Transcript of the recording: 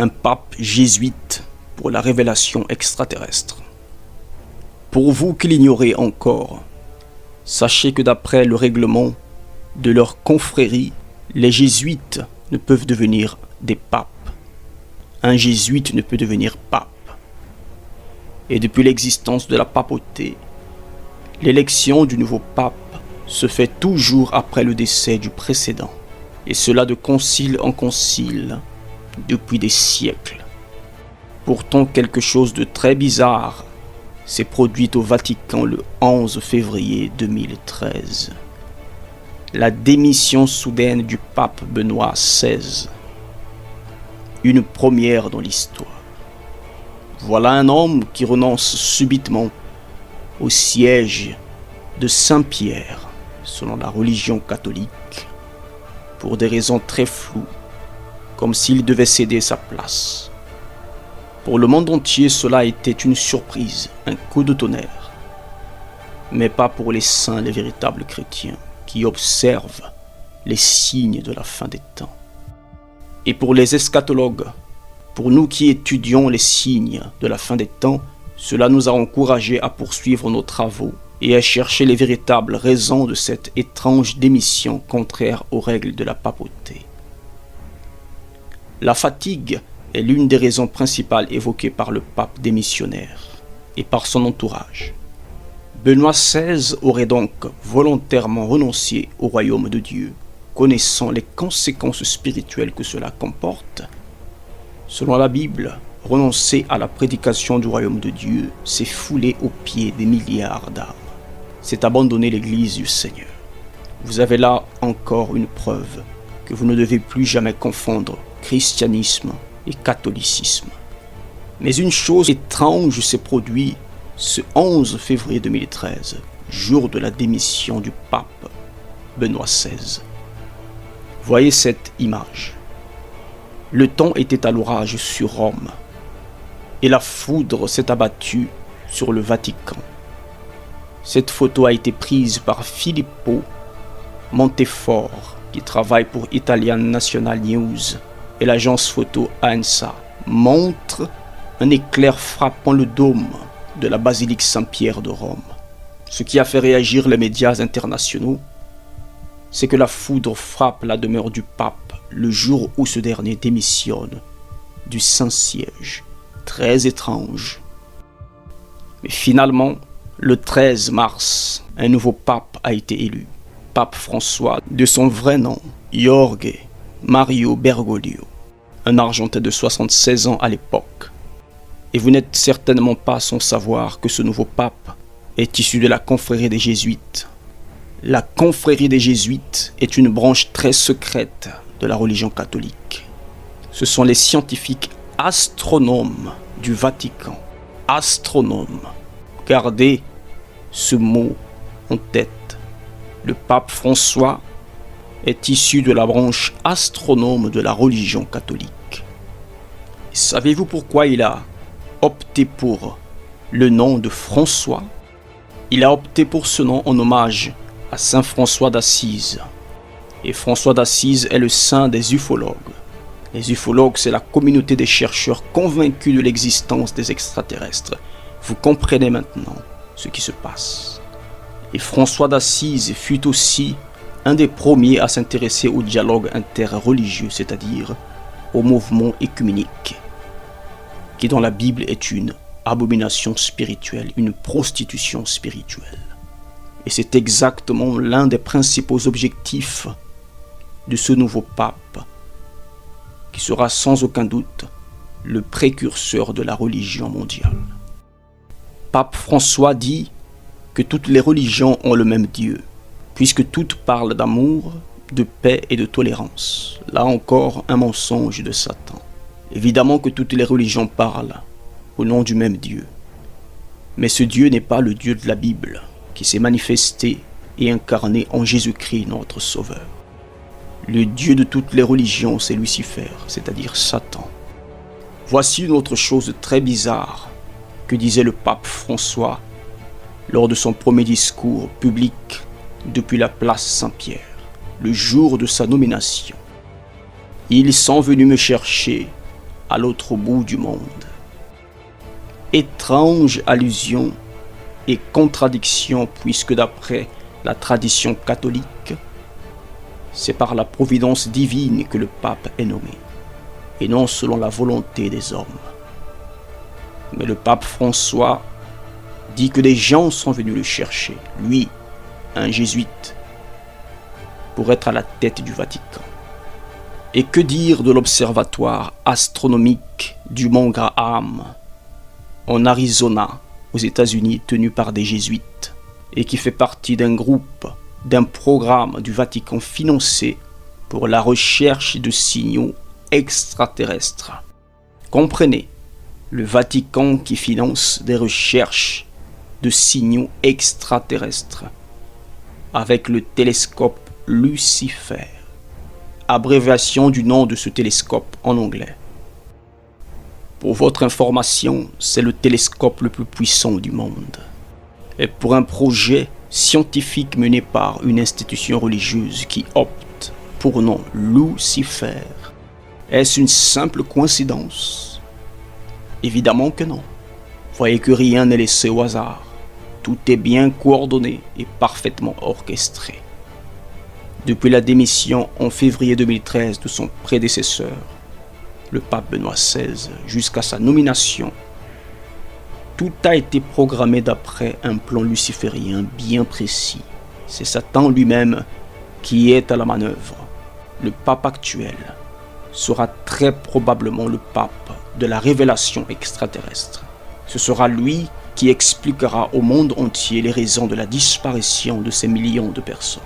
un pape jésuite pour la révélation extraterrestre. Pour vous qui l'ignorez encore, sachez que d'après le règlement de leur confrérie, les jésuites ne peuvent devenir des papes. Un jésuite ne peut devenir pape. Et depuis l'existence de la papauté, l'élection du nouveau pape se fait toujours après le décès du précédent, et cela de concile en concile depuis des siècles. Pourtant, quelque chose de très bizarre s'est produit au Vatican le 11 février 2013. La démission soudaine du pape Benoît XVI. Une première dans l'histoire. Voilà un homme qui renonce subitement au siège de Saint-Pierre, selon la religion catholique, pour des raisons très floues, comme s'il devait céder sa place. Pour le monde entier, cela était une surprise, un coup de tonnerre. Mais pas pour les saints, les véritables chrétiens, qui observent les signes de la fin des temps. Et pour les eschatologues, pour nous qui étudions les signes de la fin des temps, cela nous a encouragés à poursuivre nos travaux et à chercher les véritables raisons de cette étrange démission contraire aux règles de la papauté. La fatigue est l'une des raisons principales évoquées par le pape démissionnaire et par son entourage. Benoît XVI aurait donc volontairement renoncé au royaume de Dieu, connaissant les conséquences spirituelles que cela comporte. Selon la Bible, renoncer à la prédication du royaume de Dieu, c'est fouler aux pieds des milliards d'âmes. C'est abandonner l'Église du Seigneur. Vous avez là encore une preuve que vous ne devez plus jamais confondre christianisme et catholicisme. Mais une chose étrange s'est produite ce 11 février 2013, jour de la démission du pape Benoît XVI. Voyez cette image. Le temps était à l'orage sur Rome et la foudre s'est abattue sur le Vatican. Cette photo a été prise par Filippo Montefort, qui travaille pour Italian National News, et l'agence photo ANSA, montre un éclair frappant le dôme de la basilique Saint-Pierre de Rome. Ce qui a fait réagir les médias internationaux, c'est que la foudre frappe la demeure du pape le jour où ce dernier démissionne du Saint-Siège. Très étrange. Mais finalement, le 13 mars, un nouveau pape a été élu. Pape François, de son vrai nom, Jorge Mario Bergoglio, un Argentin de 76 ans à l'époque. Et vous n'êtes certainement pas sans savoir que ce nouveau pape est issu de la confrérie des Jésuites. La confrérie des Jésuites est une branche très secrète de la religion catholique. Ce sont les scientifiques astronomes du Vatican. Astronomes. Gardez ce mot en tête. Le pape François est issu de la branche astronome de la religion catholique. Et savez-vous pourquoi il a opté pour le nom de François? Il a opté pour ce nom en hommage à Saint François d'Assise. Et François d'Assise est le saint des ufologues. Les ufologues, c'est la communauté des chercheurs convaincus de l'existence des extraterrestres. Vous comprenez maintenant ce qui se passe. Et François d'Assise fut aussi un des premiers à s'intéresser au dialogue interreligieux, c'est-à-dire au mouvement œcuménique, qui dans la Bible est une abomination spirituelle, une prostitution spirituelle. Et c'est exactement l'un des principaux objectifs de ce nouveau pape, qui sera sans aucun doute le précurseur de la religion mondiale. Pape François dit que toutes les religions ont le même Dieu, puisque toutes parlent d'amour, de paix et de tolérance. Là encore, un mensonge de Satan. Évidemment que toutes les religions parlent au nom du même Dieu. Mais ce Dieu n'est pas le Dieu de la Bible, qui s'est manifesté et incarné en Jésus-Christ, notre Sauveur. Le Dieu de toutes les religions, c'est Lucifer, c'est-à-dire Satan. Voici une autre chose très bizarre que disait le pape François lors de son premier discours public depuis la place Saint-Pierre, le jour de sa nomination. Ils sont venus me chercher à l'autre bout du monde. Étrange allusion et contradiction, puisque d'après la tradition catholique, c'est par la providence divine que le pape est nommé, et non selon la volonté des hommes. Mais le pape François dit que des gens sont venus le chercher, lui, un jésuite, pour être à la tête du Vatican. Et que dire de l'observatoire astronomique du mont Graham, en Arizona, aux États-Unis, tenu par des jésuites, et qui fait partie d'un programme du Vatican financé pour la recherche de signaux extraterrestres. Comprenez, le Vatican qui finance des recherches de signaux extraterrestres avec le télescope Lucifer, abréviation du nom de ce télescope en anglais. Pour votre information, c'est le télescope le plus puissant du monde. Et pour un projet scientifique mené par une institution religieuse qui opte pour nom Lucifer, est-ce une simple coïncidence? Évidemment que non. Voyez que rien n'est laissé au hasard. Tout est bien coordonné et parfaitement orchestré. Depuis la démission en février 2013 de son prédécesseur, le pape Benoît XVI, jusqu'à sa nomination, tout a été programmé d'après un plan luciférien bien précis. C'est Satan lui-même qui est à la manœuvre. Le pape actuel sera très probablement le pape de la révélation extraterrestre. Ce sera lui qui expliquera au monde entier les raisons de la disparition de ces millions de personnes.